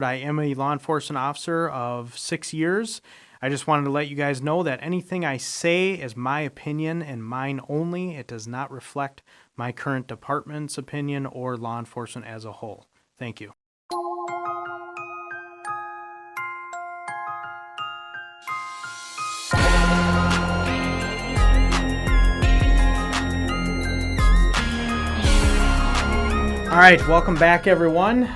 I am a law enforcement officer of 6 years. I just wanted to let you guys know that anything I say is my opinion and mine only. It does not reflect my current department's opinion or law enforcement as a whole. Thank you. All right, welcome back, everyone.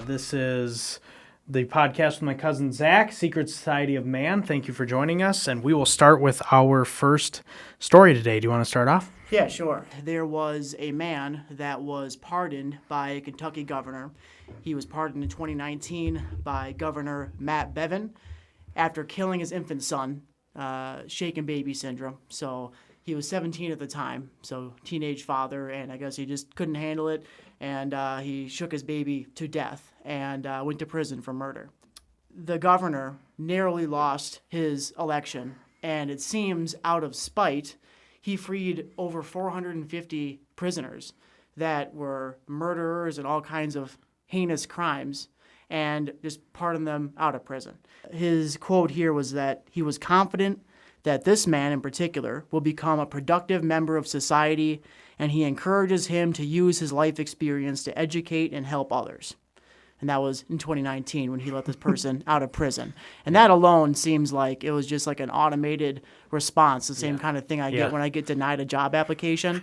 This is the podcast with my cousin Zach, Secret Society of Man. Thank you for joining us, and we will start with our first story today. Do you want to start off? Yeah, sure. There was a man that was pardoned by a Kentucky governor. He was pardoned in 2019 by Governor Matt Bevin after killing his infant son, shaken baby syndrome. So he was 17 at the time, so teenage father, and I guess he just couldn't handle it, and he shook his baby to death and went to prison for murder. The governor narrowly lost his election, and it seems out of spite, he freed over 450 prisoners that were murderers and all kinds of heinous crimes and just pardoned them out of prison. His quote here was that he was confident that this man in particular will become a productive member of society, and he encourages him to use his life experience to educate and help others. And that was in 2019 when he let this person out of prison. And that alone seems like it was just like an automated response, the same kind of thing I get when I get denied a job application.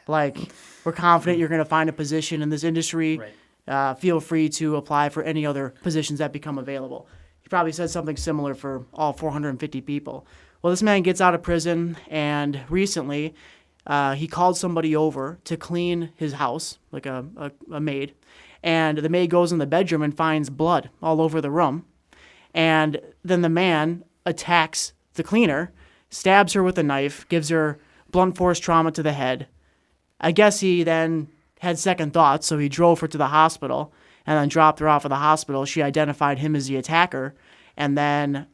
Like, we're confident you're going to find a position in this industry. Right. Feel free to apply for any other positions that become available. He probably said something similar for all 450 people. Well, this man gets out of prison, and recently he called somebody over to clean his house, like a maid. And the maid goes in the bedroom and finds blood all over the room. And then the man attacks the cleaner, stabs her with a knife, gives her blunt force trauma to the head. I guess he then had second thoughts, so he drove her to the hospital and then dropped her off at the hospital. She identified him as the attacker. And then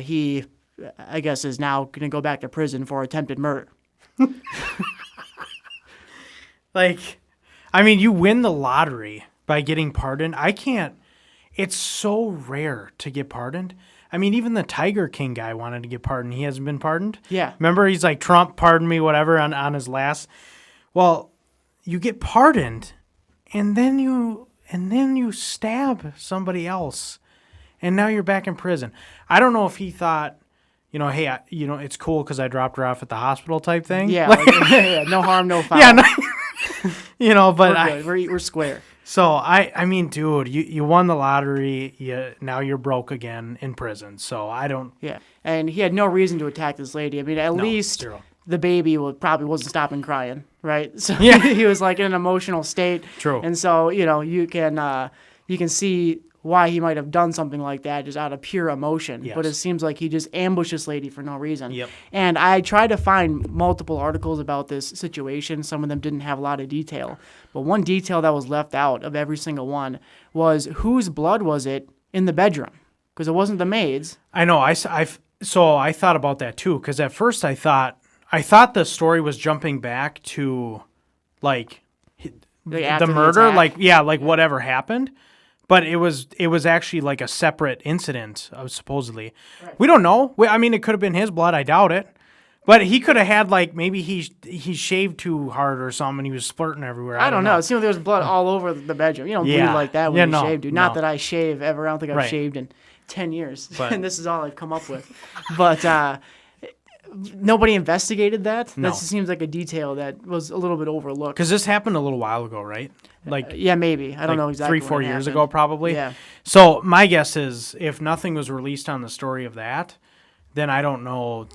he, I guess, is now going to go back to prison for attempted murder. You win the lottery by getting pardoned. It's so rare to get pardoned. I mean, even the Tiger King guy wanted to get pardoned. He hasn't been pardoned. Yeah. Remember, he's like, Trump, pardon me, whatever, on his last. Well, you get pardoned, and then you stab somebody else, and now you're back in prison. I don't know if he thought, hey, it's cool because I dropped her off at the hospital type thing. Yeah, no harm, no foul. Yeah, but we're square. So I mean, dude, you won the lottery. Now you're broke again in prison. So I don't. Yeah, and he had no reason to attack this lady. I mean, at least zero. The baby probably wasn't stopping crying, right? So yeah. He was like in an emotional state. True. And so you can see why he might have done something like that just out of pure emotion. Yes. But it seems like he just ambushed this lady for no reason. Yep. And I tried to find multiple articles about this situation. Some of them didn't have a lot of detail. But one detail that was left out of every single one was whose blood was it in the bedroom? Because it wasn't the maid's. I know. So I thought about that too, because at first I thought the story was jumping back to like the murder, whatever happened. But it was actually like a separate incident, supposedly. Right. We don't know. It could have been his blood. I doubt it. But he could have had, maybe he shaved too hard or something, and he was splurting everywhere. I don't know. It seemed like there was blood all over the bedroom. You don't bleed like that when you shave, dude. Not that I shave ever. I don't think I've shaved in 10 years. And this is all I've come up with. But nobody investigated that? No. That just seems like a detail that was a little bit overlooked. Because this happened a little while ago, right? Yeah, maybe. I don't know exactly. 3-4 years ago, probably. Yeah. So my guess is if nothing was released on the story of that, then I don't know.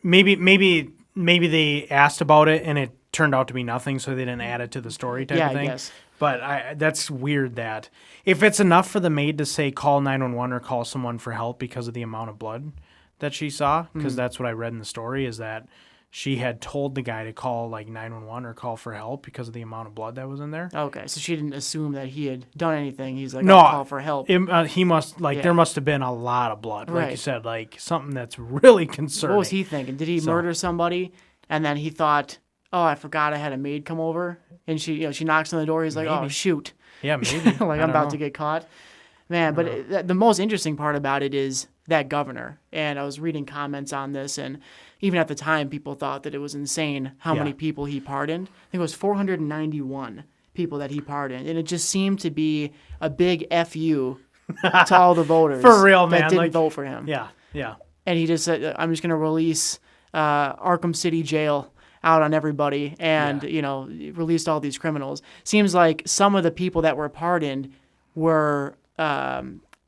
Maybe they asked about it and it turned out to be nothing, so they didn't add it to the story type of thing. I guess. But that's weird that if it's enough for the maid to say call 911 or call someone for help because of the amount of blood that she saw, because that's what I read in the story, is that she had told the guy to call 911 or call for help because of the amount of blood that was in there. Okay, so she didn't assume that he had done anything. He's like, no, I'll call for help. He must, there must have been a lot of blood. Like you said, something that's really concerning. What was he thinking? Did he murder somebody and then he thought, oh, I forgot I had a maid come over, and she knocks on the door. He's like, maybe. Oh, shoot. Yeah, maybe. I'm about to get caught. Man, but the most interesting part about it is that governor. And I was reading comments on this, and even at the time, people thought that it was insane how many people he pardoned. I think it was 491 people that he pardoned. And it just seemed to be a big FU to all the voters For real, man. that didn't vote for him. Yeah, yeah. And he just said, I'm just going to release Arkham City Jail out on everybody and, released all these criminals. Seems like some of the people that were pardoned were...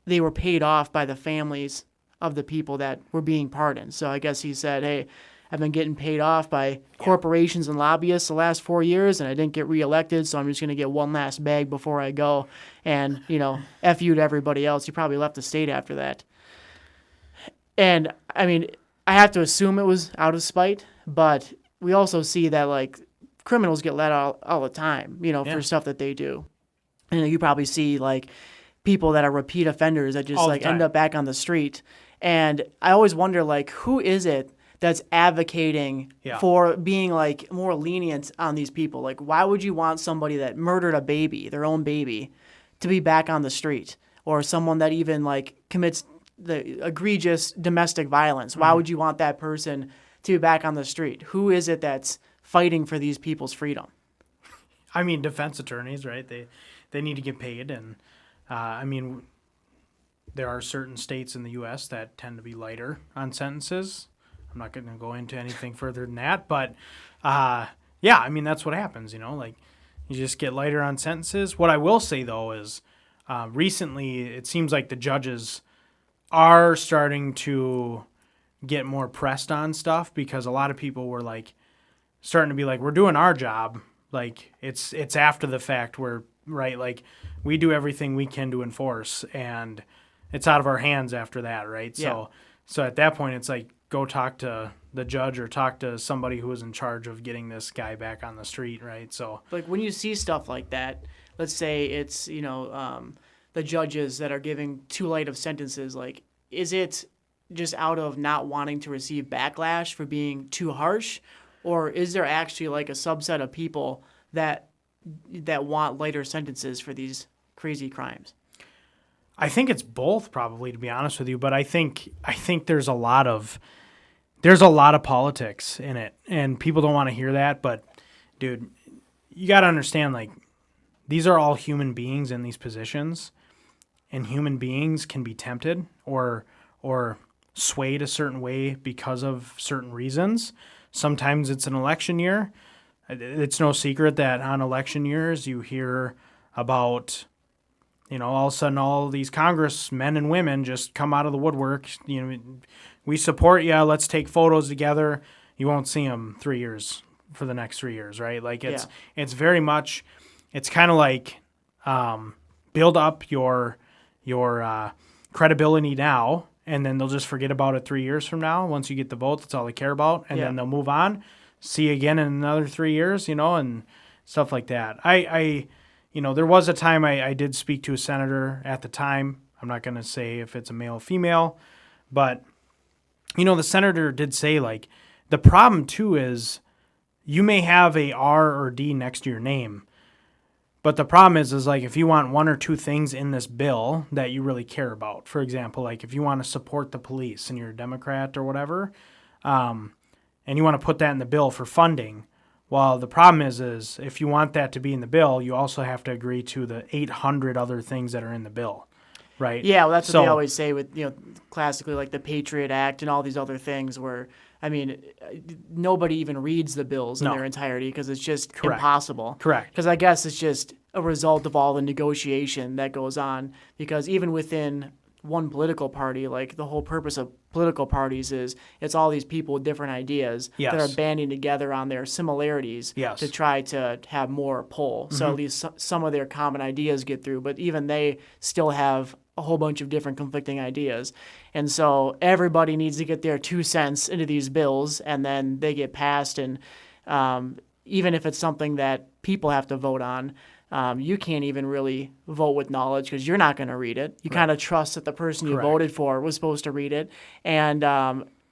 they were paid off by the families of the people that were being pardoned. So I guess he said, hey, I've been getting paid off by corporations and lobbyists the last 4 years, and I didn't get reelected, so I'm just going to get one last bag before I go. And, F you to everybody else. He probably left the state after that. And, I mean, I have to assume it was out of spite, but we also see that, like, criminals get let out all the time, for stuff that they do. And you probably see, like, people that are repeat offenders that just end up back on the street. And I always wonder, like, who is it that's advocating for being like more lenient on these people? Like, why would you want somebody that murdered a baby, their own baby, to be back on the street? Or someone that even like commits the egregious domestic violence. Why would you want that person to be back on the street? Who is it that's fighting for these people's freedom? I mean, defense attorneys, right? They need to get paid, and there are certain states in the U.S. that tend to be lighter on sentences. I'm not going to go into anything further than that, but that's what happens, like you just get lighter on sentences. What I will say, though, is recently it seems like the judges are starting to get more pressed on stuff because a lot of people were like starting to be like, we're doing our job. Like it's after the fact right? Like we do everything we can to enforce, and it's out of our hands after that, right? Yeah. So at that point, it's like go talk to the judge or talk to somebody who was in charge of getting this guy back on the street, right? So like when you see stuff like that, let's say it's the judges that are giving too light of sentences. Like, is it just out of not wanting to receive backlash for being too harsh, or is there actually like a subset of people that want lighter sentences for these crazy crimes? I think it's both, probably, to be honest with you. But I think there's a lot of politics in it, and people don't want to hear that. But dude, you got to understand, like, these are all human beings in these positions, and human beings can be tempted or swayed a certain way because of certain reasons. Sometimes it's an election year. It's no secret that on election years you hear about, all of a sudden all these congressmen and women just come out of the woodwork. We support you. Let's take photos together. You won't see them for the next 3 years, right? Like it's very much, it's kind of like build up your credibility now, and then they'll just forget about it 3 years from now. Once you get the vote, that's all they care about, and then they'll move on. See you again in another 3 years, and stuff like that. There was a time I did speak to a senator at the time. I'm not going to say if it's a male or female, but, the senator did say, like, the problem, too, is you may have a R or D next to your name, but the problem is like if you want one or two things in this bill that you really care about, for example, like if you want to support the police and you're a Democrat or whatever, and you want to put that in the bill for funding. Well, the problem is if you want that to be in the bill, you also have to agree to the 800 other things that are in the bill, right? Yeah, well, that's what they always say with, classically like the Patriot Act and all these other things where, nobody even reads the bills in their entirety because it's just impossible. Correct. Because I guess it's just a result of all the negotiation that goes on, because even within one political party, like the whole purpose of political parties is it's all these people with different ideas that are banding together on their similarities to try to have more pull. So at least some of their common ideas get through, but even they still have a whole bunch of different conflicting ideas. And so everybody needs to get their 2 cents into these bills, and then they get passed. And even if it's something that people have to vote on, you can't even really vote with knowledge because you're not going to read it. You kind of trust that the person you voted for was supposed to read it. And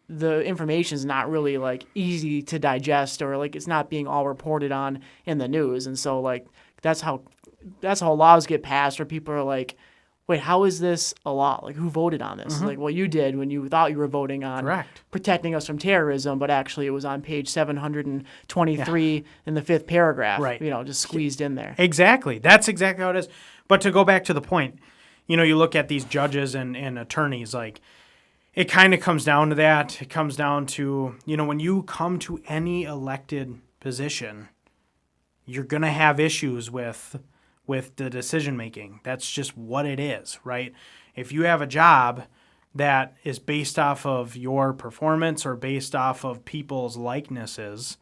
the information is not really like easy to digest, or like it's not being all reported on in the news. And so like that's how laws get passed where people are like, wait, how is this a law? Like, who voted on this? Like, well, you did when you thought you were voting on Correct. protecting us from terrorism, but actually it was on page 723 in the 5th paragraph, Right. Just squeezed in there. Exactly. That's exactly how it is. But to go back to the point, you look at these judges and attorneys, like, it kind of comes down to that. It comes down to, when you come to any elected position, you're going to have issues with the decision making. That's just what it is, right? If you have a job that is based off of your performance or based off of people's likenesses,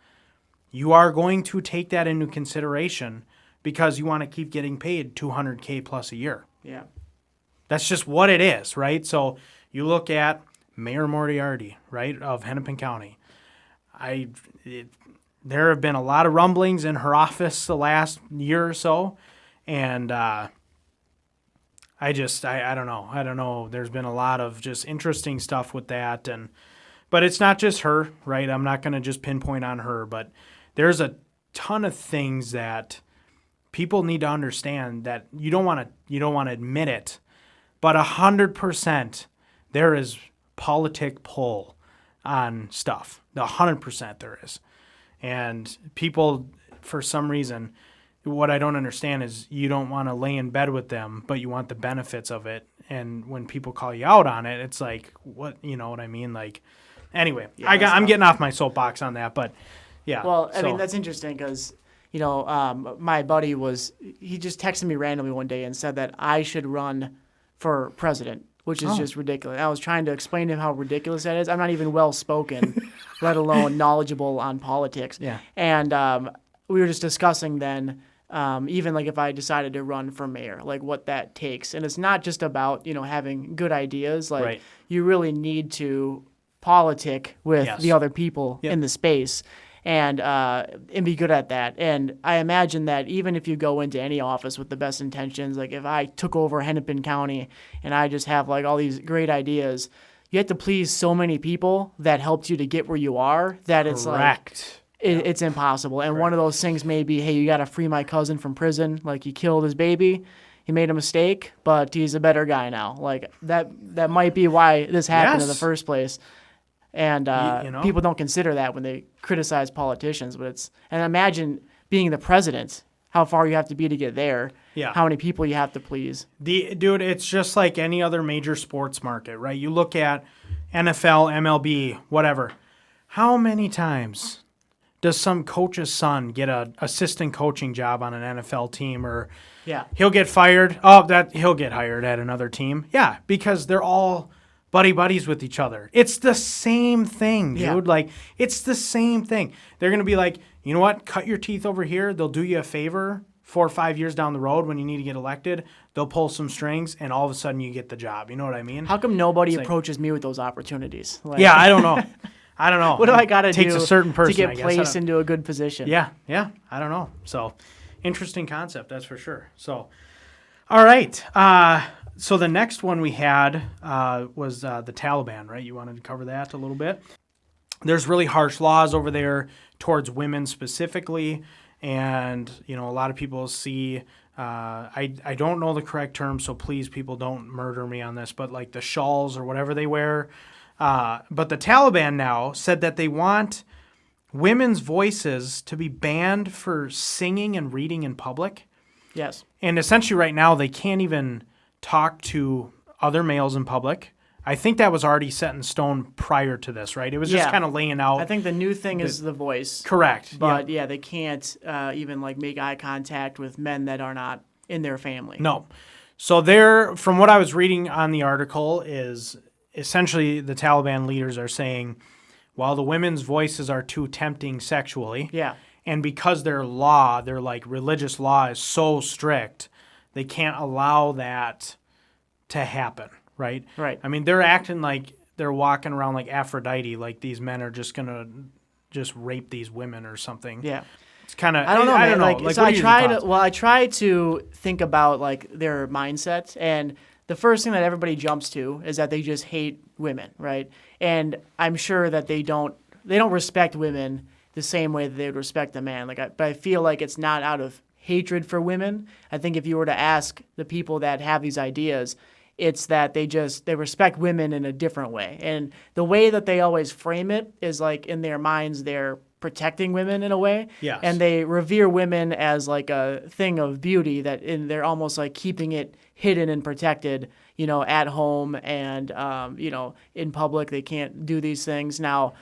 you are going to take that into consideration because you want to keep getting paid $200K plus a year. Yeah. That's just what it is, right? So you look at Mayor Moriarty, right, of Hennepin County. There have been a lot of rumblings in her office the last year or so, and I don't know. I don't know. There's been a lot of just interesting stuff with that, but it's not just her, right? I'm not going to just pinpoint on her, but there's a ton of things that people need to understand that you don't want to admit it, but 100% there is politic pull on stuff. 100% there is. And people, for some reason, what I don't understand is you don't want to lay in bed with them, but you want the benefits of it. And when people call you out on it, it's like, what, you know what I mean? Like, anyway, Yeah, I'm getting off my soapbox on that, but yeah. Well, I mean, that's interesting because, my buddy he just texted me randomly one day and said that I should run for president, which is just ridiculous. I was trying to explain to him how ridiculous that is. I'm not even well-spoken, let alone knowledgeable on politics. Yeah. And we were just discussing then, even like if I decided to run for mayor, like what that takes. And it's not just about, having good ideas. Like Right. you really need to politic with the other people in the space and be good at that. And I imagine that even if you go into any office with the best intentions, like if I took over Hennepin County and I just have like all these great ideas, you have to please so many people that helped you to get where you are that it's like it's impossible. And one of those things may be, hey, you got to free my cousin from prison. Like he killed his baby. He made a mistake, but he's a better guy now. Like that might be why this happened in the first place. And people don't consider that when they criticize politicians. And imagine being the president, how far you have to be to get there, how many people you have to please. Dude, it's just like any other major sports market, right? You look at NFL, MLB, whatever. How many times does some coach's son get an assistant coaching job on an NFL team, or he'll get fired? He'll get hired at another team. Yeah, because they're all buddies with each other. It's the same thing, dude. Yeah. Like, it's the same thing. They're going to be like, you know what? Cut your teeth over here. They'll do you a favor 4 or 5 years down the road when you need to get elected. They'll pull some strings, and all of a sudden you get the job. You know what I mean? How come nobody approaches me with those opportunities? Like, yeah, I don't know. I don't know. What do I got to do takes a certain person, to get placed into a good position? Yeah. I don't know. So, interesting concept, that's for sure. So, all right. So the next one we had was the Taliban, right? You wanted to cover that a little bit. There's really harsh laws over there towards women specifically, and a lot of people see. I don't know the correct term, so please, people, don't murder me on this. But like the shawls or whatever they wear. But the Taliban now said that they want women's voices to be banned for singing and reading in public. Yes. And essentially right now they can't even talk to other males in public. I think that was already set in stone prior to this, right? It was just kind of laying out. I think the new thing is the voice. Correct. But they can't even like make eye contact with men that are not in their family. No. So from what I was reading on the article, is essentially the Taliban leaders are saying, while the women's voices are too tempting sexually, and because their like religious law is so strict, they can't allow that to happen, right? Right. I mean, they're acting like they're walking around like Aphrodite, like these men are just going to just rape these women or something. Yeah. It's kind of, I don't know. I don't know. Like, so I try to think about like their mindset, and the first thing that everybody jumps to is that they just hate women, right? And I'm sure that they don't respect women the same way that they would respect a man. But I feel like it's not out of hatred for women. I think if you were to ask the people that have these ideas, it's that they respect women in a different way. And the way that they always frame it is like in their minds, they're protecting women in a way. Yes. And they revere women as like a thing of beauty they're almost like keeping it hidden and protected, at home and, in public. They can't do these things. Now,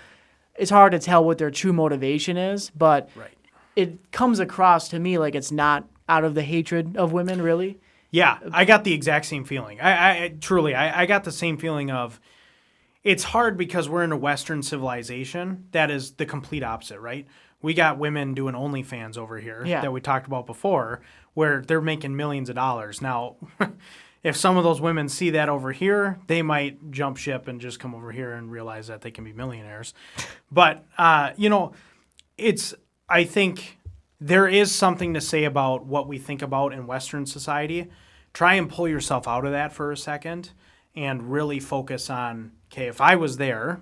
it's hard to tell what their true motivation is, but it comes across to me like it's not out of the hatred of women, really. Yeah, I got the exact same feeling. I truly got the same feeling of it's hard because we're in a Western civilization that is the complete opposite, right? We got women doing OnlyFans over here that we talked about before where they're making millions of dollars. Now, if some of those women see that over here, they might jump ship and just come over here and realize that they can be millionaires. But, I think there is something to say about what we think about in Western society. Try and pull yourself out of that for a second and really focus on, okay, if I was there,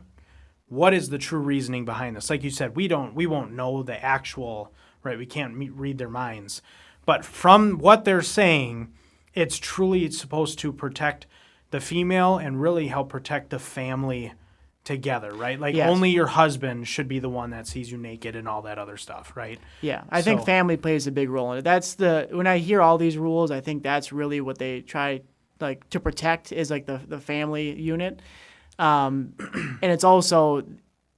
what is the true reasoning behind this? Like you said, we won't know the actual, right? We can't read their minds. But from what they're saying, it's truly supposed to protect the female and really help protect the family together, right? Like only your husband should be the one that sees you naked and all that other stuff, right? Yeah, I think family plays a big role in it. When I hear all these rules, I think that's really what they try like to protect is like the family unit. And it's also,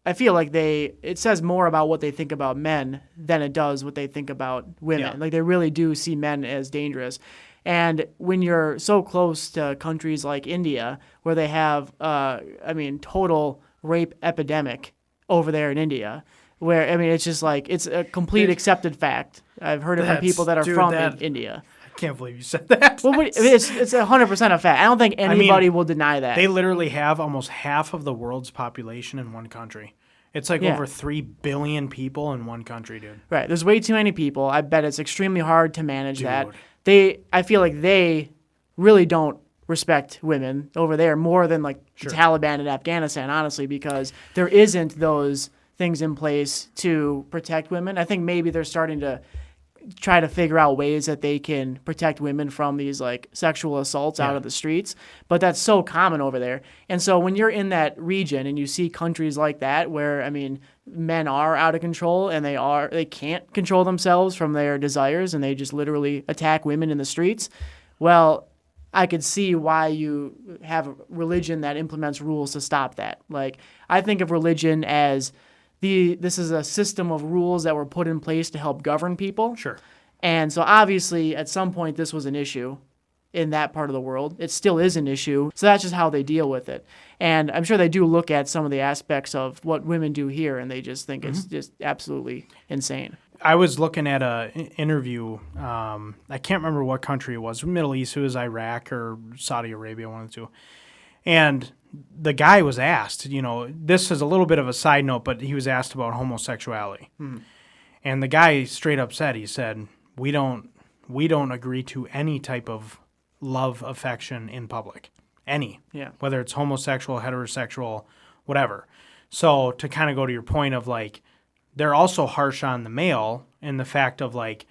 I feel like it says more about what they think about men than it does what they think about women. Yeah. Like they really do see men as dangerous. And when you're so close to countries like India, where they have, total rape epidemic over there in India, where, it's just like, it's a complete accepted fact. I've heard it from people that are from India. I can't believe you said that. Well, it's 100% a fact. I don't think anybody will deny that. They literally have almost half of the world's population in one country. It's like over 3 billion people in one country, dude. Right. There's way too many people. I bet it's extremely hard to manage that. Dude. I feel like they really don't respect women over there more than like the Taliban in Afghanistan, honestly, because there isn't those things in place to protect women. I think maybe they're starting to try to figure out ways that they can protect women from these like sexual assaults out of the streets, but that's so common over there. And so when you're in that region and you see countries like that where men are out of control and they can't control themselves from their desires and they just literally attack women in the streets, well, I could see why you have a religion that implements rules to stop that. Like, I think of religion as this is a system of rules that were put in place to help govern people. Sure. And so obviously at some point this was an issue in that part of the world. It still is an issue. So that's just how they deal with it. And I'm sure they do look at some of the aspects of what women do here and they just think it's just absolutely insane. I was looking at an interview. I can't remember what country it was. Middle East. It was Iraq or Saudi Arabia, one of the two. And the guy was asked, this is a little bit of a side note, but he was asked about homosexuality. And the guy straight up said, we don't agree to any type of love affection in public. Any. Yeah. Whether it's homosexual, heterosexual, whatever. So to kind of go to your point of like, they're also harsh on the male in the fact of like,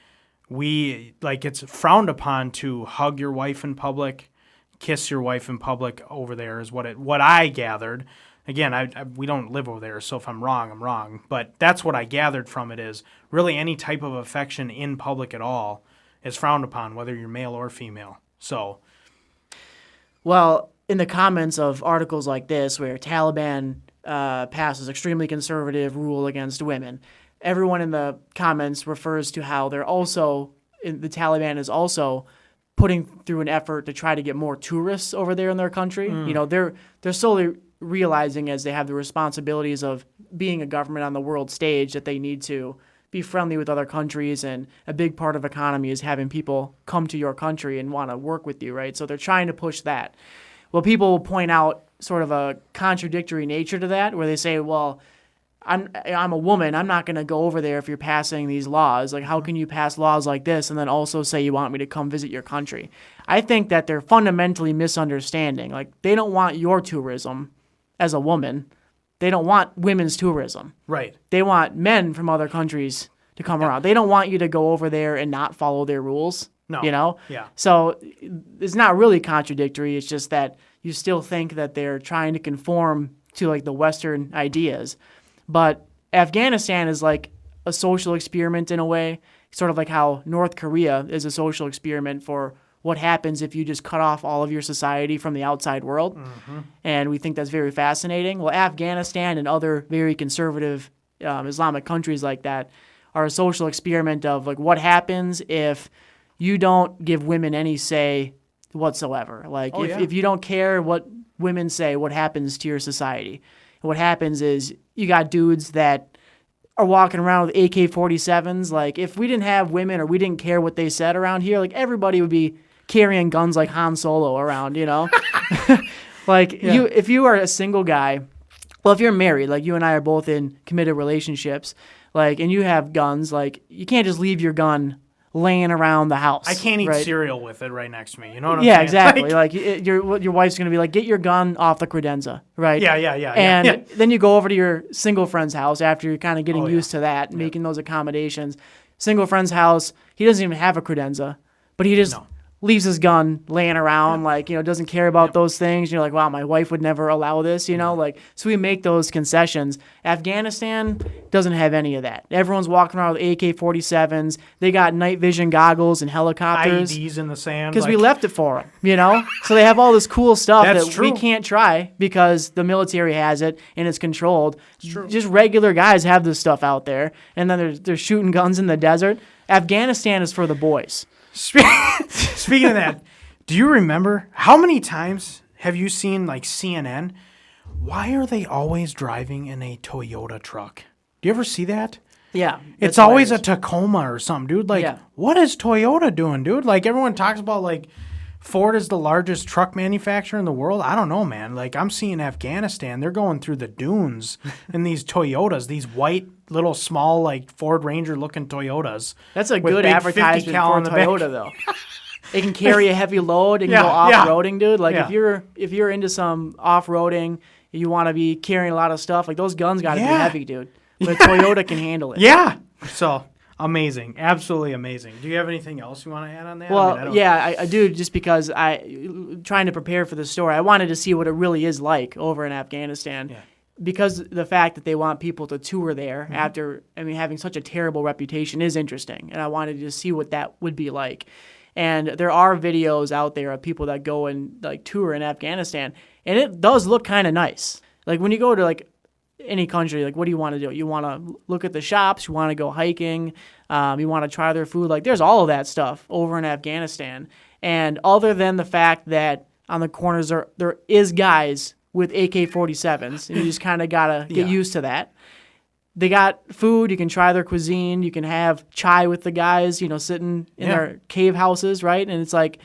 it's frowned upon to hug your wife in public, kiss your wife in public over there is what I gathered. Again, we don't live over there, so if I'm wrong, I'm wrong. But that's what I gathered from it is really any type of affection in public at all is frowned upon, whether you're male or female. So, well, in the comments of articles like this where Taliban passes extremely conservative rule against women, everyone in the comments refers to how the Taliban is also putting through an effort to try to get more tourists over there in their country. They're slowly realizing as they have the responsibilities of being a government on the world stage that they need to be friendly with other countries, and a big part of economy is having people come to your country and want to work with you, right? So they're trying to push that. Well, people will point out sort of a contradictory nature to that, where they say, well, I'm a woman. I'm not going to go over there if you're passing these laws. Like, how can you pass laws like this and then also say you want me to come visit your country? I think that they're fundamentally misunderstanding. Like, they don't want your tourism as a woman. They don't want women's tourism. Right. They want men from other countries to come around. They don't want you to go over there and not follow their rules. No. You know? Yeah. So it's not really contradictory. It's just that you still think that they're trying to conform to like the Western ideas. But Afghanistan is like a social experiment in a way, sort of like how North Korea is a social experiment for what happens if you just cut off all of your society from the outside world. Mm-hmm. And we think that's very fascinating. Well, Afghanistan and other very conservative Islamic countries like that are a social experiment of like what happens if you don't give women any say whatsoever. Like if you don't care what women say, what happens to your society? And what happens is you got dudes that are walking around with AK-47s. Like if we didn't have women or we didn't care what they said around here, like everybody would be carrying guns like Han Solo around, you know? If you are a single guy, well, if you're married, like you and I are both in committed relationships, like, and you have guns, like you can't just leave your gun laying around the house. I can't eat right? cereal with it right next to me. You know what I'm yeah, saying? Exactly. Like your wife's going to be like, get your gun off the credenza, right? Yeah. And then you go over to your single friend's house after you're kind of getting used to that, Yep. making those accommodations. Single friend's house, he doesn't even have a credenza, but he just leaves his gun laying around, like, you know, doesn't care about those things. You're like, wow, my wife would never allow this, you know? Like, so we make those concessions. Afghanistan doesn't have any of that. Everyone's walking around with AK-47s. They got night vision goggles and helicopters. IEDs in the sand. Because we left it for them, you know? So they have all this cool stuff That's that true. we can't try because the military has it and it's controlled. It's true. Just regular guys have this stuff out there, and then they're shooting guns in the desert. Afghanistan is for the boys. Speaking of that, do you remember how many times have you seen like CNN? Why are they always driving in a Toyota truck? Do you ever see that? Yeah. It's always a Tacoma or something, dude. Like, what is Toyota doing, dude? Like, everyone talks about, like, Ford is the largest truck manufacturer in the world. I don't know, man. Like, I'm seeing Afghanistan. They're going through the dunes in these Toyotas, these white, little, small, like, Ford Ranger-looking Toyotas. That's a good advertisement for Toyota, though. It can carry a heavy load and go off-roading, dude. Like, if you're into some off-roading, you want to be carrying a lot of stuff, like, those guns got to be heavy, dude. But a Toyota can handle it. Yeah. So, amazing. Absolutely amazing. Do you have anything else you want to add on that? Well, I do, just because trying to prepare for the story, I wanted to see what it really is like over in Afghanistan. Yeah. Because the fact that they want people to tour there after, having such a terrible reputation is interesting. And I wanted to see what that would be like. And there are videos out there of people that go and like tour in Afghanistan, and it does look kind of nice. Like when you go to like any country, like what do you want to do? You want to look at the shops, you want to go hiking, you want to try their food. Like there's all of that stuff over in Afghanistan. And other than the fact that on the corners there is guys with AK-47s, and you just kind of gotta get used to that. They got food. You can try their cuisine. You can have chai with the guys, you know, sitting in their cave houses, right? And it's like,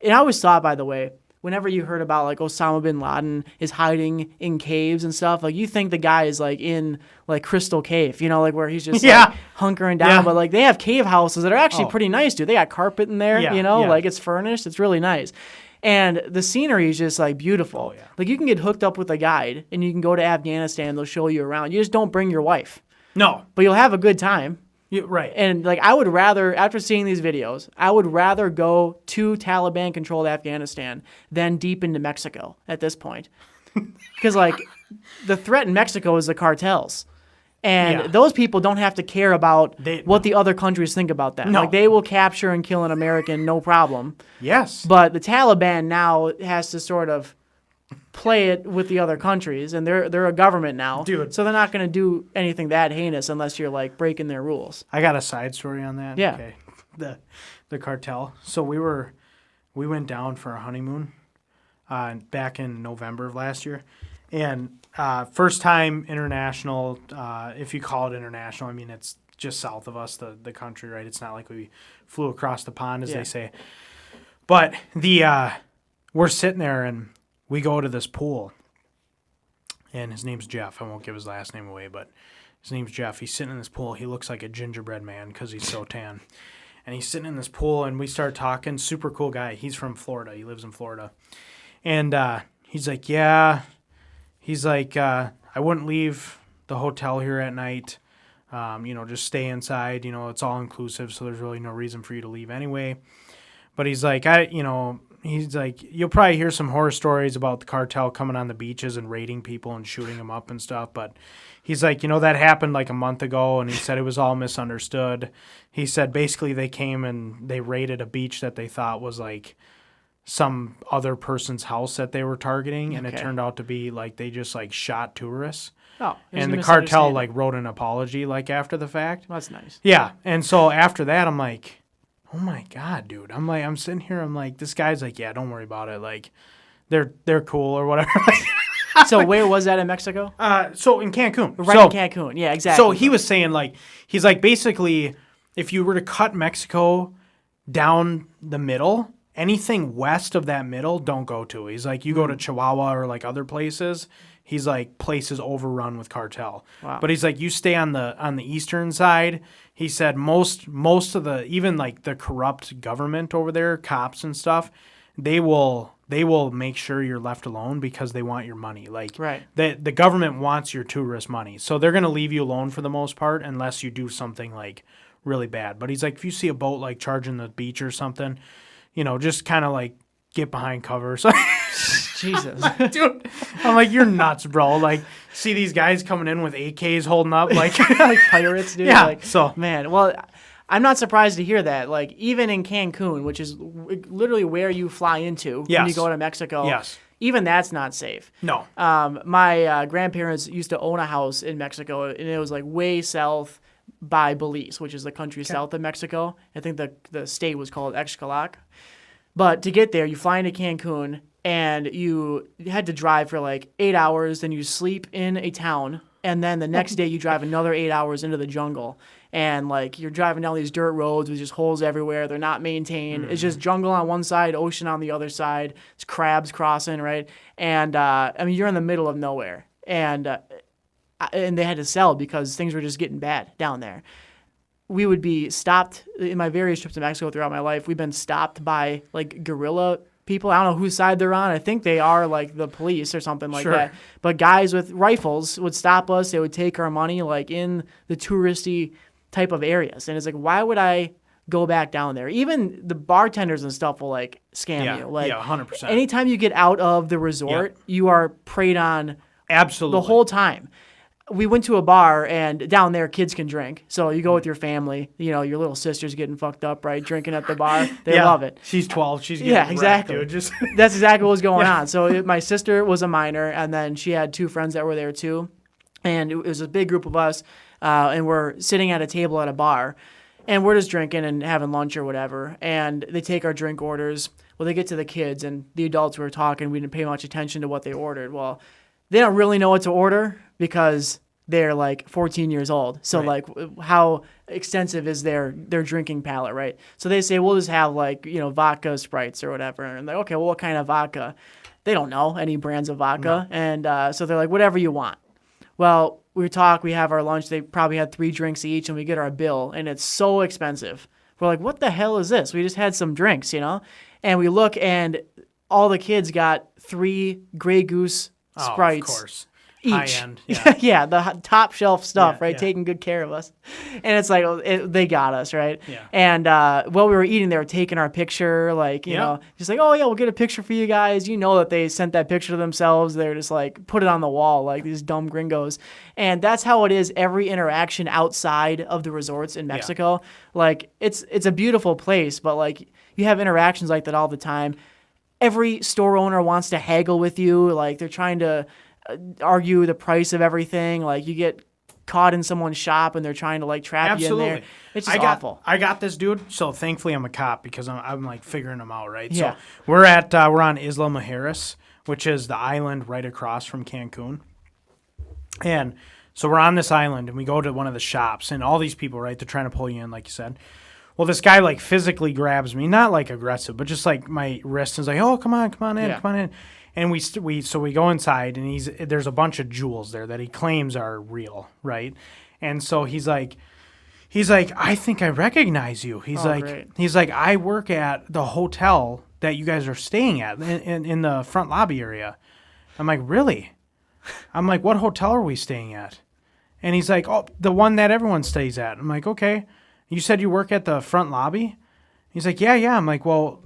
and I always thought, by the way, whenever you heard about like Osama bin Laden is hiding in caves and stuff, like you think the guy is like in like Crystal Cave, you know, like where he's just like hunkering down. But like they have cave houses that are actually pretty nice, dude. They got carpet in there, you know, like it's furnished. It's really nice. And the scenery is just like beautiful. Like you can get hooked up with a guide and you can go to Afghanistan. They'll show you around. You just don't bring your wife. No. But you'll have a good time. Right. And like I would rather, after seeing these videos, I would rather go to Taliban-controlled Afghanistan than deep into Mexico at this point. Because like the threat in Mexico is the cartels. And those people don't have to care about what the other countries think about them. No. Like they will capture and kill an American, no problem. Yes. But the Taliban now has to sort of play it with the other countries, and they're a government now. Dude. So they're not going to do anything that heinous unless you're like breaking their rules. I got a side story on that. Yeah. Okay. The cartel. So we went down for a honeymoon back in November of last year. And first time international, if you call it international, I mean, it's just south of us, the country, right? It's not like we flew across the pond, as they say. But we're sitting there, and we go to this pool. And his name's Jeff. I won't give his last name away, but his name's Jeff. He's sitting in this pool. He looks like a gingerbread man because he's so tan. And he's sitting in this pool, and we start talking. Super cool guy. He's from Florida. He lives in Florida. And he's like, He's like, I wouldn't leave the hotel here at night. Just stay inside. It's all inclusive, so there's really no reason for you to leave anyway. But he's like, he's like, you'll probably hear some horror stories about the cartel coming on the beaches and raiding people and shooting them up and stuff. But he's like, that happened like a month ago, and he said it was all misunderstood. He said basically they came and they raided a beach that they thought was like some other person's house that they were targeting, and it turned out to be like they just like shot tourists. Oh, and the cartel like wrote an apology like after the fact. That's nice. Yeah, and so after that, I'm like, oh my God, dude. I'm sitting here. I'm like, this guy's like, yeah, don't worry about it. Like, they're cool or whatever. So where was that in Mexico? So in Cancun. Right in Cancun. Yeah, exactly. So he was saying like, he's like, basically, if you were to cut Mexico down the middle, anything west of that middle, don't go to. He's like, you go to Chihuahua or like other places. He's like, places overrun with cartel. Wow. But he's like, you stay on the eastern side. He said most of the, even like the corrupt government over there, cops and stuff, they will make sure you're left alone because they want your money. Like, right. The government wants your tourist money. So they're going to leave you alone for the most part unless you do something like really bad. But he's like, if you see a boat like charging the beach or something, just kind of like get behind cover. So Jesus. Dude, I'm like, you're nuts, bro. Like, see these guys coming in with AKs holding up like like pirates, dude. Yeah, like, so. Man, well, I'm not surprised to hear that. Like, even in Cancun, which is literally where you fly into when you go to Mexico, even that's not safe. No. My grandparents used to own a house in Mexico, and it was like way south by Belize, which is the country south of Mexico. I think the state was called Xcalac. But to get there, you fly into Cancun, and you had to drive for like 8 hours, then you sleep in a town, and then the next day you drive another 8 hours into the jungle. And like you're driving down these dirt roads with just holes everywhere. They're not maintained. It's just jungle on one side, ocean on the other side. It's crabs crossing, right? And you're in the middle of nowhere. And they had to sell because things were just getting bad down there. We would be stopped in my various trips to Mexico throughout my life. We've been stopped by like guerrilla people. I don't know whose side they're on. I think they are like the police or something like that. But guys with rifles would stop us. They would take our money like in the touristy type of areas. And it's like, why would I go back down there? Even the bartenders and stuff will like scam you. Like 100%. Anytime you get out of the resort, you are preyed on absolutely the whole time. We went to a bar, and down there kids can drink. So you go with your family, your little sister's getting fucked up, right? Drinking at the bar. They love it. She's 12. She's getting exactly. Wrecked, dude. That's exactly what was going on. So my sister was a minor, and then she had two friends that were there too. And it was a big group of us, and we're sitting at a table at a bar, and we're just drinking and having lunch or whatever. And they take our drink orders. Well, they get to the kids, and the adults were talking. We didn't pay much attention to what they ordered. Well, they don't really know what to order because they're like 14 years old. So like how extensive is their drinking palate, right? So they say, we'll just have like, vodka Sprites or whatever. And like, okay, well, what kind of vodka? They don't know any brands of vodka. No. And so they're like, whatever you want. Well, we have our lunch. They probably had 3 drinks each, and we get our bill, and it's so expensive. We're like, what the hell is this? We just had some drinks, And we look, and all the kids got 3 Grey Goose Sprites. Of course. Each. High end. Yeah, the top shelf stuff, right? Taking good care of us. And it's like, they got us, right? Yeah. And while we were eating, they were taking our picture, like, just like, oh, yeah, we'll get a picture for you guys. You know that they sent that picture to themselves. They're just like, put it on the wall, like these dumb gringos. And that's how it is every interaction outside of the resorts in Mexico. Like, it's a beautiful place, but, like, you have interactions like that all the time. Every store owner wants to haggle with you. Like, they're trying to argue the price of everything. Like, you get caught in someone's shop and they're trying to like trap you in there. It's just awful. I got this dude. So thankfully I'm a cop because I'm like figuring them out, right? Yeah. So we're on Isla Mujeres, which is the island right across from Cancun. And so we're on this island and we go to one of the shops and all these people, right, they're trying to pull you in, like you said. Well, this guy like physically grabs me, not like aggressive, but just like my wrist and is like, oh, come on in. And we go inside, and there's a bunch of jewels there that he claims are real, right? And so he's like, I think I recognize you. He's like, I work at the hotel that you guys are staying at in the front lobby area. I'm like, really? I'm like, what hotel are we staying at? And he's like, oh, the one that everyone stays at. I'm like, okay. You said you work at the front lobby? He's like, yeah. I'm like, well,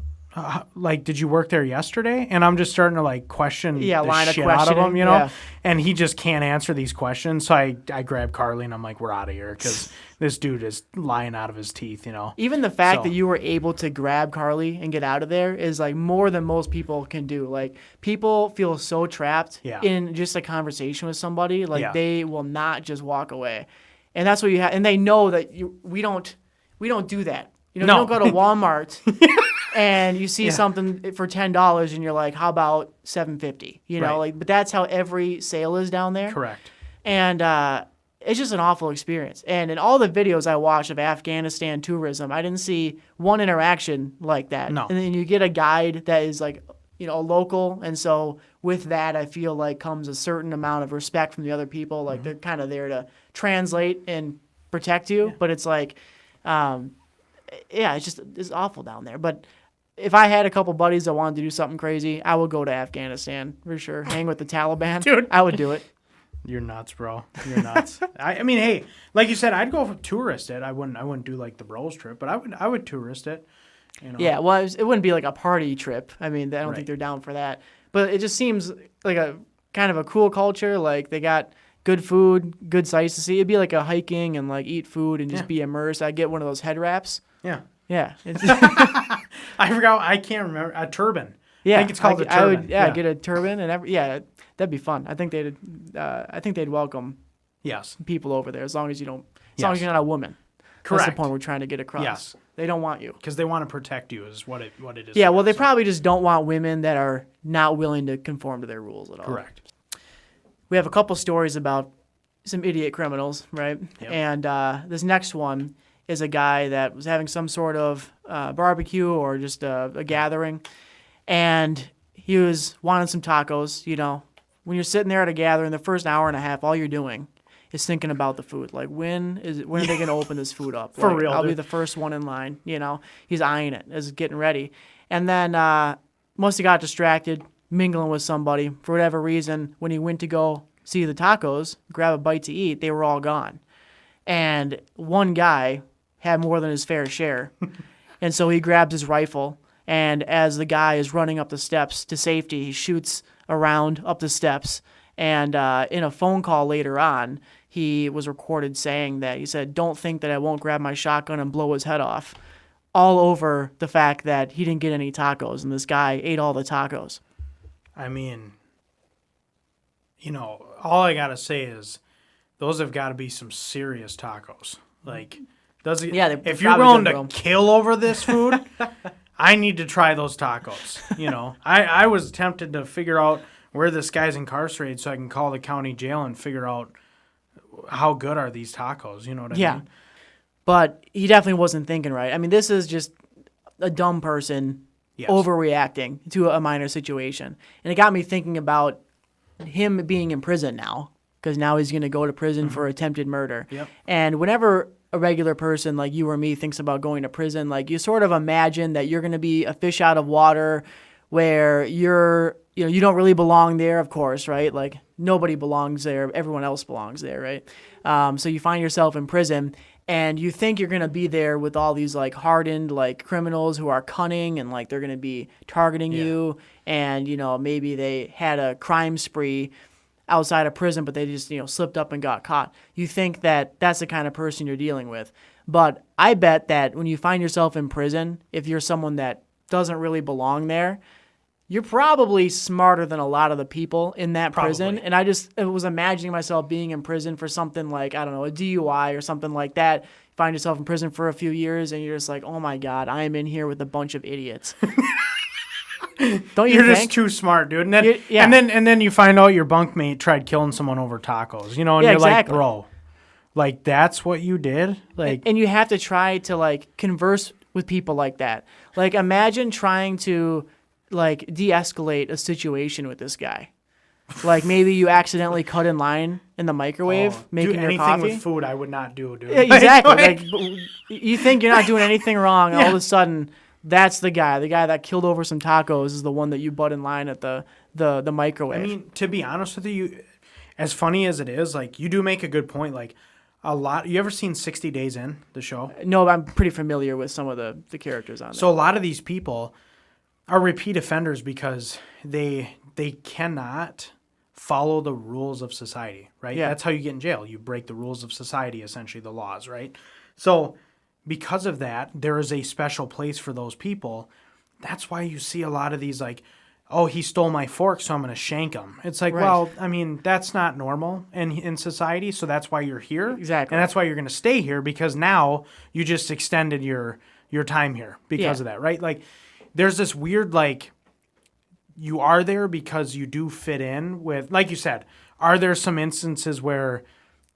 like, did you work there yesterday? And I'm just starting to like question the shit out of him, you know? Yeah. And he just can't answer these questions. So I grab Carly and I'm like, we're out of here because this dude is lying out of his teeth, you know? Even the fact that you were able to grab Carly and get out of there is like more than most people can do. Like, people feel so trapped in just a conversation with somebody. Like, they will not just walk away. And that's what you have. And they know that we don't do that. You know, you don't go to Walmart and you see something for $10 and you're like, how about $7.50? You know, like, but that's how every sale is down there. Correct. And it's just an awful experience. And in all the videos I watched of Afghanistan tourism, I didn't see one interaction like that. No. And then you get a guide that is like, you know, a local. And so with that, I feel like comes a certain amount of respect from the other people. Like they're kind of there to translate and protect you. Yeah. But it's like, it's awful down there. But if I had a couple buddies that wanted to do something crazy, I would go to Afghanistan for sure. Hang with the Taliban. Dude. I would do it. You're nuts, bro. You're nuts. I mean, hey, like you said, I'd go for tourist it. I wouldn't do like the bros trip, but I would tourist it. You know? Yeah, well, it wouldn't be like a party trip. I mean, I don't think they're down for that. But it just seems like a kind of a cool culture. Like, they got good food, good sights to see. It'd be like a hiking and like eat food and just be immersed. I'd get one of those head wraps. Yeah. Yeah. I forgot. I can't remember. A turban. Yeah. I think it's called a turban. I would get a turban and that'd be fun. I think they'd welcome people over there as long as you don't as long as you're not a woman. Correct. That's the point we're trying to get across. Yes. They don't want you. Because they want to protect you is what it is. Yeah, well, they probably just don't want women that are not willing to conform to their rules at all. Correct. We have a couple stories about some idiot criminals, right? Yep. And this next one is a guy that was having some sort of barbecue or just a gathering, and he was wanting some tacos. You know, when you're sitting there at a gathering, the first hour and a half, all you're doing is thinking about the food. Like, when are they going to open this food up? For like, real, I'll be dude. the first one in line. You know, he's eyeing it as getting ready. And then must have got distracted, mingling with somebody. For whatever reason, when he went to go see the tacos, grab a bite to eat, they were all gone. And one guy had more than his fair share. And so he grabs his rifle, and as the guy is running up the steps to safety, he shoots around up the steps. And in a phone call later on, he was recorded saying that he said, "Don't think that I won't grab my shotgun and blow his head off," all over the fact that he didn't get any tacos, and this guy ate all the tacos. I mean, you know, all I got to say is those have got to be some serious tacos. Like, if you're willing to kill over this food, I need to try those tacos. You know, I was tempted to figure out where this guy's incarcerated so I can call the county jail and figure out how good are these tacos. You know what I mean? Yeah. But he definitely wasn't thinking right. I mean, this is just a dumb person overreacting to a minor situation. And it got me thinking about him being in prison now, because now he's going to go to prison for attempted murder. Yep. And whenever a regular person like you or me thinks about going to prison, like, you sort of imagine that you're going to be a fish out of water, where you don't really belong there, of course, right? Like, nobody belongs there. Everyone else belongs there, right? So you find yourself in prison, and you think you're going to be there with all these, like, hardened, like, criminals who are cunning, and, like, they're going to be targeting you, and, you know, maybe they had a crime spree outside of prison, but they just, slipped up and got caught. You think that that's the kind of person you're dealing with. But I bet that when you find yourself in prison, if you're someone that doesn't really belong there, you're probably smarter than a lot of the people in that prison. And I was imagining myself being in prison for something like, I don't know, a DUI or something like that. Find yourself in prison for a few years, and you're just like, oh my God, I am in here with a bunch of idiots. Don't you You're think? just too smart, dude. And then you find out your bunkmate tried killing someone over tacos. You know, and you're exactly. like, bro, like, that's what you did? Like, and you have to try to, like, converse with people like that. Like, imagine trying to, like, de-escalate a situation with this guy. Like, maybe you accidentally cut in line in the microwave making your coffee. Anything with food I would not do, dude. Yeah, exactly. Like, you think you're not doing anything wrong, and all of a sudden, that's the guy. The guy that killed over some tacos is the one that you butt in line at the microwave. I mean, to be honest with you, as funny as it is, like, you do make a good point. Like, you ever seen 60 Days In, the show? No, I'm pretty familiar with some of the characters on there. So a lot of these people are repeat offenders because they cannot follow the rules of society, right? Yeah. That's how you get in jail. You break the rules of society, essentially the laws, right? So because of that, there is a special place for those people. That's why you see a lot of these, like, oh, he stole my fork, so I'm going to shank him. It's like, Right. well, I mean, that's not normal in society, so that's why you're here. Exactly. And that's why you're going to stay here, because now you just extended your time here because of that, right? Like, there's this weird, like, you are there because you do fit in with, like you said, are there some instances where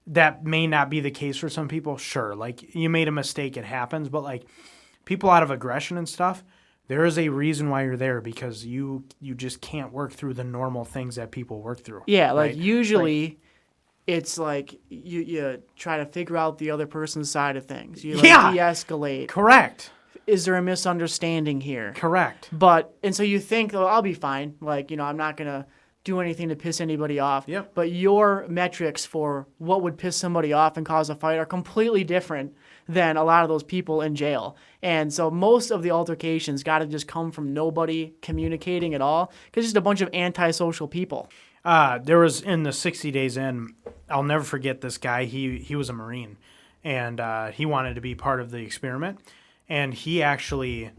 that may not be the case for some people? Sure. Like, you made a mistake, it happens. But, like, people out of aggression and stuff, there is a reason why you're there, because you just can't work through the normal things that people work through. Yeah, like, right? usually it's like you try to figure out the other person's side of things. You, like, Yeah. de-escalate. Correct. Is there a misunderstanding here? Correct. And so you think, oh, I'll be fine. Like, I'm not going to do anything to piss anybody off. Yep. But your metrics for what would piss somebody off and cause a fight are completely different than a lot of those people in jail. And so most of the altercations got to just come from nobody communicating at all, because just a bunch of antisocial people. There was, in the 60 Days In, I'll never forget this guy. He was a Marine, and he wanted to be part of the experiment. And he actually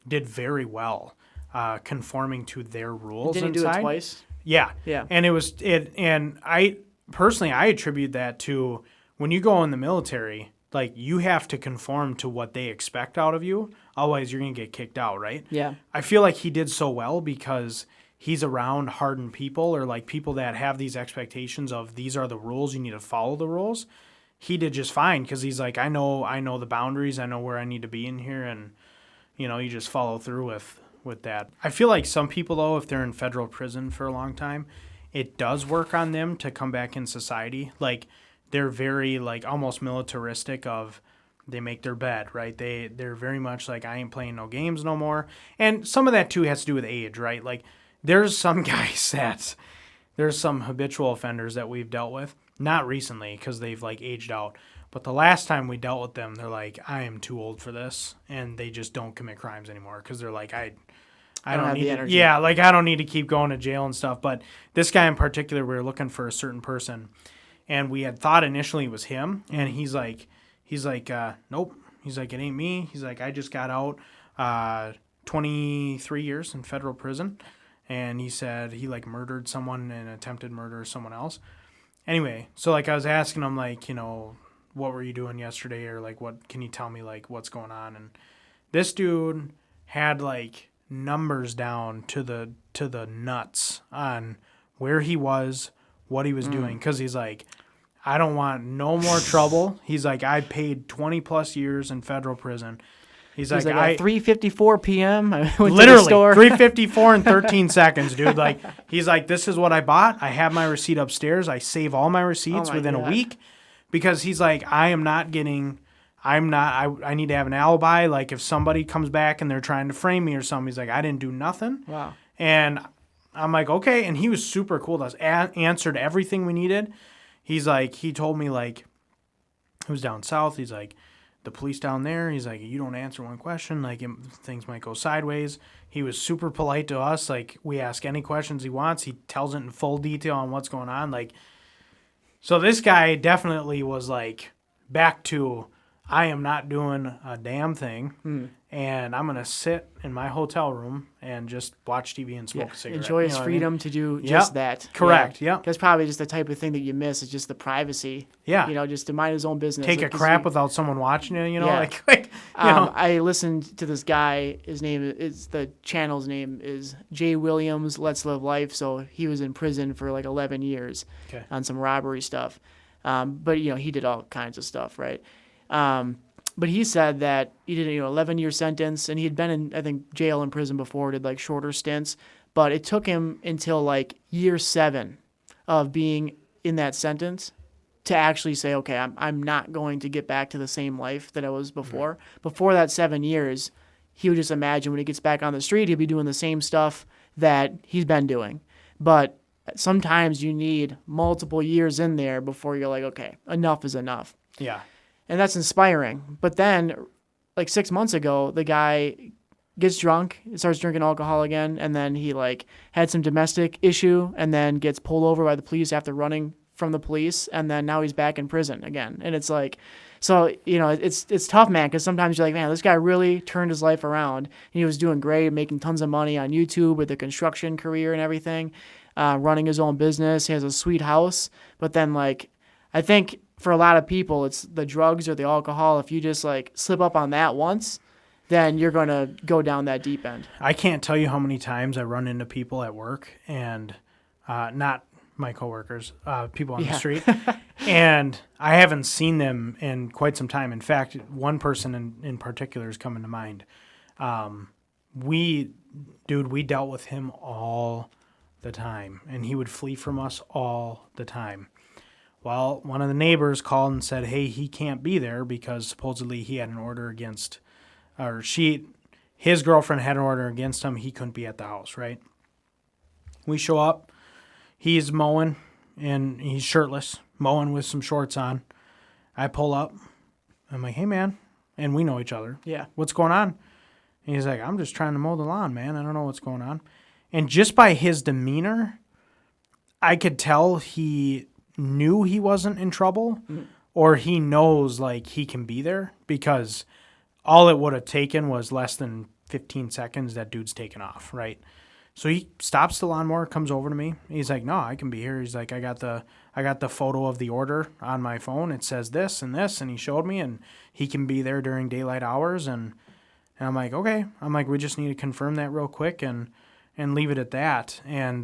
did very well conforming to their rules Didn't he inside. do it twice? Yeah. Yeah. And and I personally, I attribute that to when you go in the military, like, you have to conform to what they expect out of you. Otherwise, you're going to get kicked out, right? Yeah. I feel like he did so well because he's around hardened people, or like people that have these expectations of these are the rules, you need to follow the rules. He did just fine because he's like, I know the boundaries, I know where I need to be in here, and you just follow through with that. I feel like some people, though, if they're in federal prison for a long time, it does work on them to come back in society. Like, they're very, like, almost militaristic of, they make their bed, right? They're very much like, I ain't playing no games no more. And some of that too has to do with age, right? Like, there's some guys there's some habitual offenders that we've dealt with. Not recently, because they've, like, aged out. But the last time we dealt with them, they're like, I am too old for this. And they just don't commit crimes anymore because they're like, I don't have need the to, energy. yeah, like, I don't need to keep going to jail and stuff. But this guy in particular, we were looking for a certain person. And we had thought initially it was him. And he's like, nope. He's like, it ain't me. He's like, I just got out 23 years in federal prison. And he said he, like, murdered someone and attempted murder of someone else. Anyway, so, like, I was asking him, like, what were you doing yesterday? Or, like, what can you tell me, like, what's going on? And this dude had, like, numbers down to the nuts on where he was, what he was doing. Because he's like, I don't want no more trouble. He's like, I paid 20-plus years in federal prison. He's like, at 3:54 p.m. I went literally, to the store. 3:54 and 13 seconds, dude. Like, he's like, this is what I bought. I have my receipt upstairs. I save all my receipts within a week, because he's like, I need to have an alibi. Like, if somebody comes back and they're trying to frame me or something, he's like, I didn't do nothing. Wow. And I'm like, okay. And he was super cool to us, answered everything we needed. He's like, he told me, like, he was down south. He's like, the police down there, he's like, you don't answer one question, like, things might go sideways. He was super polite to us. Like, we ask any questions he wants. He tells it in full detail on what's going on. Like, so this guy definitely was, like, back to, I am not doing a damn thing, and I'm going to sit in my hotel room and just watch TV and smoke a cigarette. Enjoy his freedom to do just that. Correct, yeah. That's probably just the type of thing that you miss, is just the privacy. Yeah. Just to mind his own business. Take a crap without someone watching you, Yeah. like I listened to this guy. The channel's name is Jay Williams, Let's Live Life. So he was in prison for like 11 years on some robbery stuff. But he did all kinds of stuff, right? But he said that he did an 11-year sentence, and he had been in, I think, jail and prison before, did like shorter stints. But it took him until like year 7 of being in that sentence to actually say, okay, I'm not going to get back to the same life that I was before. Mm-hmm. Before that 7 years, he would just imagine when he gets back on the street, he'll be doing the same stuff that he's been doing. But sometimes you need multiple years in there before you're like, okay, enough is enough. Yeah. And that's inspiring. But then, like 6 months ago, the guy gets drunk, starts drinking alcohol again, and then he like had some domestic issue and then gets pulled over by the police after running from the police, and then now he's back in prison again. And it's like, so, you know, it's tough, man, because sometimes you're like, man, this guy really turned his life around. And he was doing great, making tons of money on YouTube with a construction career and everything, running his own business. He has a sweet house. But then, like, I think for a lot of people, it's the drugs or the alcohol. If you just, like, slip up on that once, then you're going to go down that deep end. I can't tell you how many times I run into people at work and not my coworkers, people on the street, and I haven't seen them in quite some time. In fact, one person in particular is coming to mind. We dealt with him all the time, and he would flee from us all the time. Well, one of the neighbors called and said, hey, he can't be there because supposedly he had an order against, or his girlfriend had an order against him. He couldn't be at the house, right? We show up. He's mowing, and he's shirtless, mowing with some shorts on. I pull up. I'm like, hey, man. And we know each other. Yeah. What's going on? And he's like, I'm just trying to mow the lawn, man. I don't know what's going on. And just by his demeanor, I could tell he knew he wasn't in trouble, or he knows, like, he can be there, because all it would have taken was less than 15 seconds. That dude's taken off, right? So he stops the lawnmower, comes over to me. He's like, no, I can be here. He's like, I got the photo of the order on my phone. It says this and this, and he showed me, and he can be there during daylight hours. And I'm like, okay. I'm like, we just need to confirm that real quick and leave it at that. And,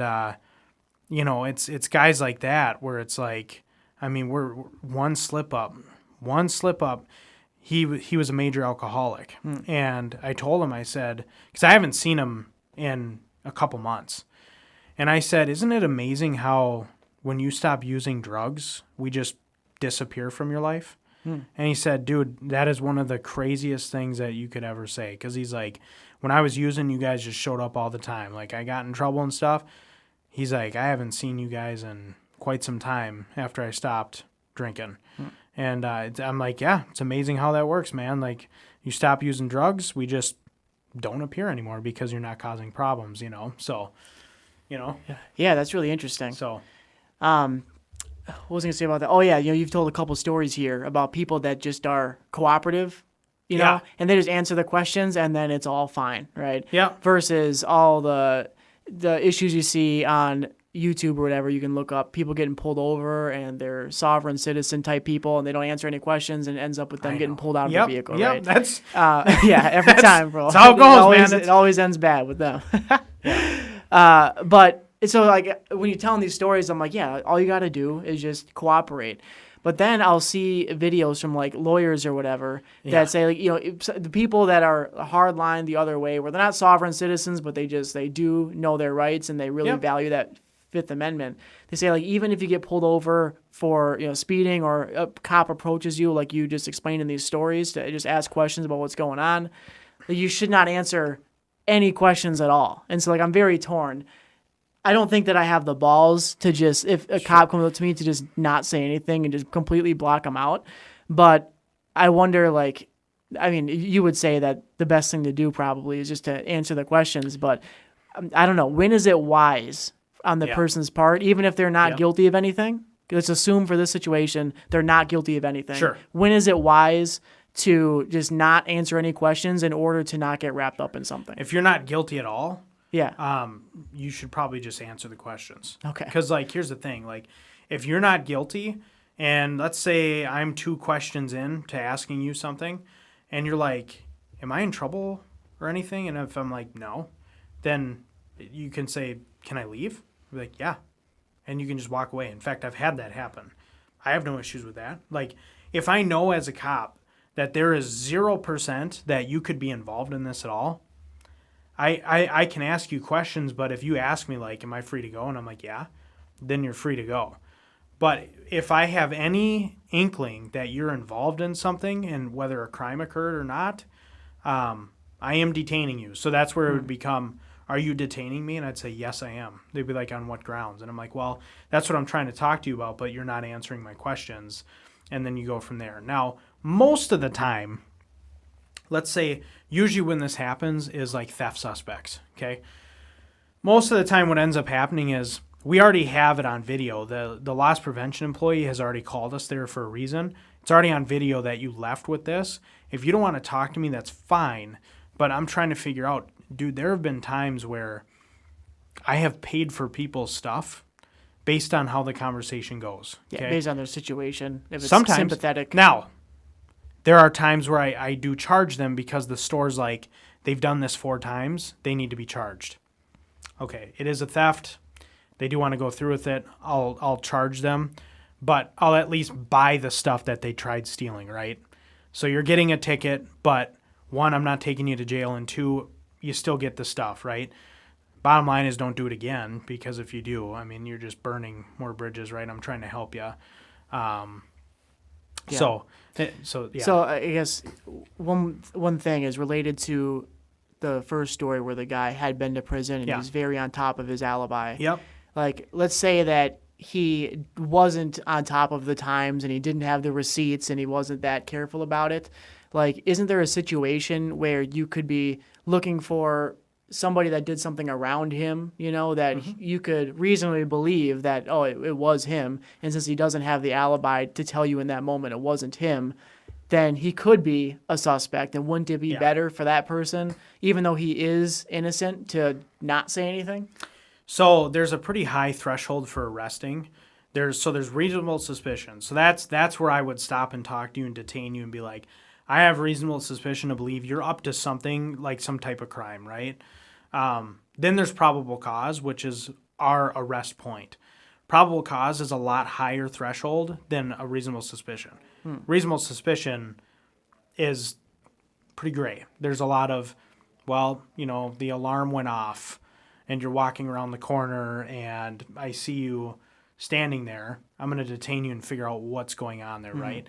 you know, it's guys like that where it's like, I mean, we're one slip up. He was a major alcoholic. And I told him, I said, because I haven't seen him in a couple months. And I said, isn't it amazing how when you stop using drugs, we just disappear from your life? And he said, dude, that is one of the craziest things that you could ever say. Because he's like, when I was using, you guys just showed up all the time. Like, I got in trouble and stuff. He's like, I haven't seen you guys in quite some time after I stopped drinking. And I'm like, yeah, it's amazing how that works, man. Like, you stop using drugs, we just don't appear anymore because you're not causing problems, you know? So, you know? Yeah, that's really interesting. So, what was I going to say about that? Oh, yeah, you know, you've told a couple stories here about people that just are cooperative, you know, and they just answer the questions and then it's all fine, right? Yeah. Versus all the issues you see on YouTube or whatever, you can look up people getting pulled over and they're sovereign citizen type people and they don't answer any questions and it ends up with them getting pulled out of the vehicle, right? That's every time, bro. That's how it goes, man. It always ends bad with them. But so, like, when you're telling these stories, I'm like, yeah, all you got to do is just cooperate. But then I'll see videos from, like, lawyers or whatever that say, like, you know, the people that are hard line the other way, where they're not sovereign citizens, but they do know their rights and they really value that Fifth Amendment. They say, like, even if you get pulled over for, you know, speeding, or a cop approaches you, like you just explained in these stories, to just ask questions about what's going on, you should not answer any questions at all. And so, like, I'm very torn. I don't think that I have the balls to just, if a cop comes up to me, to just not say anything and just completely block them out. But I wonder, like, I mean, you would say that the best thing to do probably is just to answer the questions. But I don't know. When is it wise on the person's part, even if they're not guilty of anything? Let's assume for this situation, they're not guilty of anything. Sure. When is it wise to just not answer any questions in order to not get wrapped up in something? If you're not guilty at all, you should probably just answer the questions. Okay. Because, like, here's the thing. Like, if you're not guilty, and let's say I'm 2 questions in to asking you something, and you're like, am I in trouble or anything? And if I'm like, no, then you can say, can I leave? I'll be like, yeah. And you can just walk away. In fact, I've had that happen. I have no issues with that. Like, if I know as a cop that there is 0% that you could be involved in this at all, I can ask you questions, but if you ask me, like, am I free to go? And I'm like, yeah, then you're free to go. But if I have any inkling that you're involved in something, and whether a crime occurred or not, I am detaining you. So that's where it would become are you detaining me? And I'd say, yes, I am. They'd be like, on what grounds? And I'm like, well, that's what I'm trying to talk to you about, but you're not answering my questions. And then you go from there. Now, most of the time, let's say usually when this happens is like theft suspects, okay? Most of the time what ends up happening is we already have it on video. The loss prevention employee has already called us there for a reason. It's already on video that you left with this. If you don't want to talk to me, that's fine. But I'm trying to figure out, dude, there have been times where I have paid for people's stuff based on how the conversation goes. Okay? Yeah, based on their situation. If it's Sometimes, sympathetic. Now, there are times where I do charge them because the store's like, they've done this 4 times, they need to be charged. Okay, it is a theft. They do want to go through with it. I'll charge them, but I'll at least buy the stuff that they tried stealing, right? So you're getting a ticket, but 1, I'm not taking you to jail, and 2, you still get the stuff, right? Bottom line is don't do it again, because if you do, I mean, you're just burning more bridges, right? I'm trying to help you. So yeah. So I guess one thing is related to the first story where the guy had been to prison and he was very on top of his alibi. Yep. Like, let's say that he wasn't on top of the times and he didn't have the receipts and he wasn't that careful about it. Like, isn't there a situation where you could be looking for somebody that did something around him, you know, that you could reasonably believe that, oh, it was him. And since he doesn't have the alibi to tell you in that moment it wasn't him, then he could be a suspect. And wouldn't it be better for that person, even though he is innocent, to not say anything? So there's a pretty high threshold for arresting. There's reasonable suspicion. So that's where I would stop and talk to you and detain you and be like, I have reasonable suspicion to believe you're up to something, like some type of crime, right? Then there's probable cause, which is our arrest point. Probable cause is a lot higher threshold than a reasonable suspicion. Reasonable suspicion is pretty gray. There's a lot of, well, you know, the alarm went off and you're walking around the corner and I see you standing there. I'm going to detain you and figure out what's going on there, right?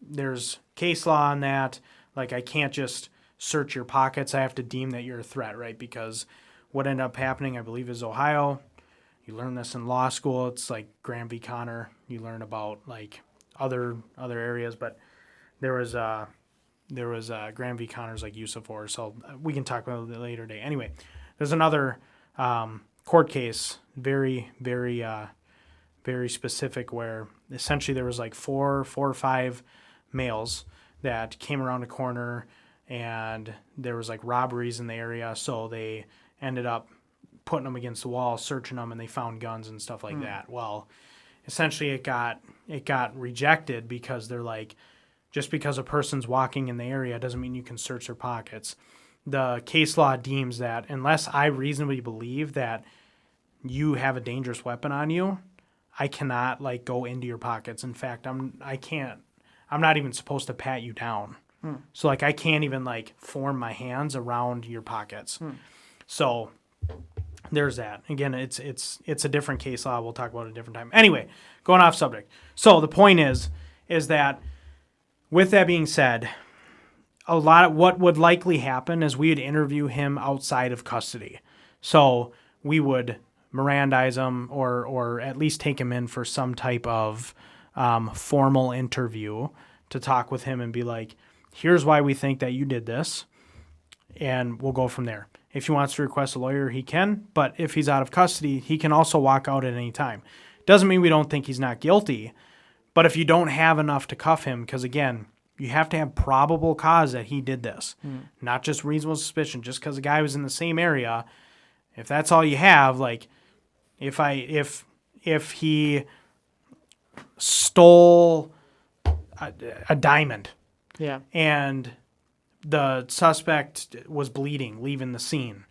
There's case law on that. Like, I can't just search your pockets. I have to deem that you're a threat, right? Because what ended up happening, I believe, is Ohio. You learn this in law school. It's like Graham v. Connor. You learn about like other areas, but there was Graham v. Connor's like use of force. So we can talk about it later day. Anyway, there's another court case, very, very, very specific, where essentially there was like four or five males that came around a corner and there was like robberies in the area. So they ended up putting them against the wall, searching them, and they found guns and stuff like that. Well, essentially it got rejected because they're like, just because a person's walking in the area doesn't mean you can search their pockets. The case law deems that unless I reasonably believe that you have a dangerous weapon on you, I cannot like go into your pockets. In fact, I'm not even supposed to pat you down. So like I can't even like form my hands around your pockets. So there's that. Again, it's a different case law. We'll talk about it a different time. Anyway, going off subject. So the point is that with that being said, a lot of what would likely happen is we would interview him outside of custody. So we would Mirandize him or at least take him in for some type of formal interview to talk with him and be like, here's why we think that you did this, and we'll go from there. If he wants to request a lawyer, he can, but if he's out of custody, he can also walk out at any time. Doesn't mean we don't think he's not guilty, but if you don't have enough to cuff him, because again, you have to have probable cause that he did this, not just reasonable suspicion. Just because a guy was in the same area, if that's all you have, like if he stole a diamond, and the suspect was bleeding, leaving the scene,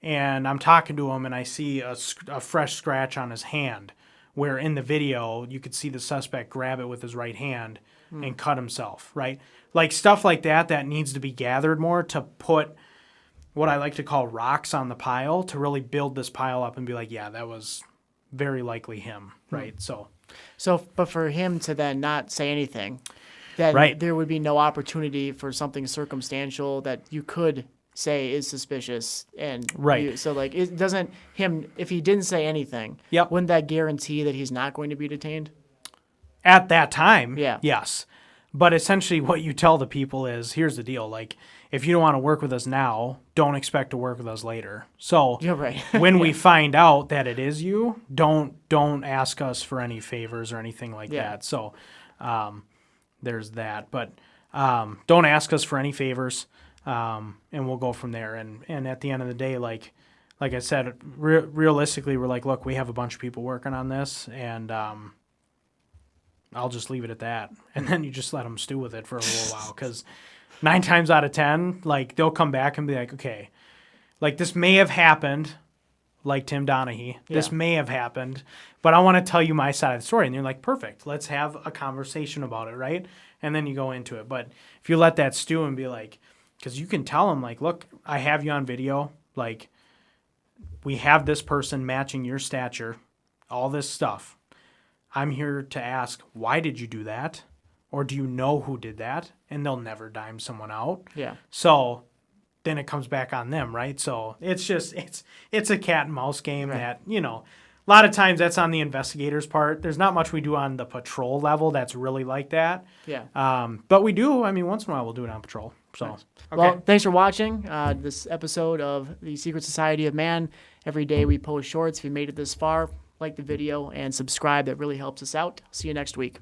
and I'm talking to him and I see a fresh scratch on his hand, where in the video you could see the suspect grab it with his right hand and cut himself, right? Like stuff like that needs to be gathered more to put what I like to call rocks on the pile to really build this pile up and be like, yeah, that was very likely him, right? So, but for him to then not say anything, then there would be no opportunity for something circumstantial that you could say is suspicious, and Right. so like it doesn't him if he didn't say anything. Yep. Wouldn't that guarantee that he's not going to be detained? At that time, Yeah. yes. But essentially what you tell the people is, here's the deal. Like, if you don't want to work with us now, don't expect to work with us later. So Yeah, right. when we find out that it is you, don't ask us for any favors or anything like that. So there's that. But don't ask us for any favors, and we'll go from there. And at the end of the day, like I said, realistically, we're like, look, we have a bunch of people working on this, and I'll just leave it at that. And then you just let them stew with it for a little while, because 9 times out of 10, like, they'll come back and be like, okay, like, this may have happened, like Tim Donaghy. This may have happened, but I want to tell you my side of the story. And you're like, perfect, let's have a conversation about it, right? And then you go into it. But if you let that stew and be like, because you can tell them, like, look, I have you on video. Like, we have this person matching your stature, all this stuff. I'm here to ask, why did you do that? Or do you know who did that? And they'll never dime someone out. Yeah. So then it comes back on them, right? So it's just, it's a cat and mouse game that, you know, a lot of times that's on the investigator's part. There's not much we do on the patrol level that's really like that. Yeah. But we do, I mean, once in a while we'll do it on patrol. So, Nice. Well, thanks for watching this episode of the Secret Society of Man. Every day we post shorts. If you made it this far, like the video and subscribe. That really helps us out. See you next week.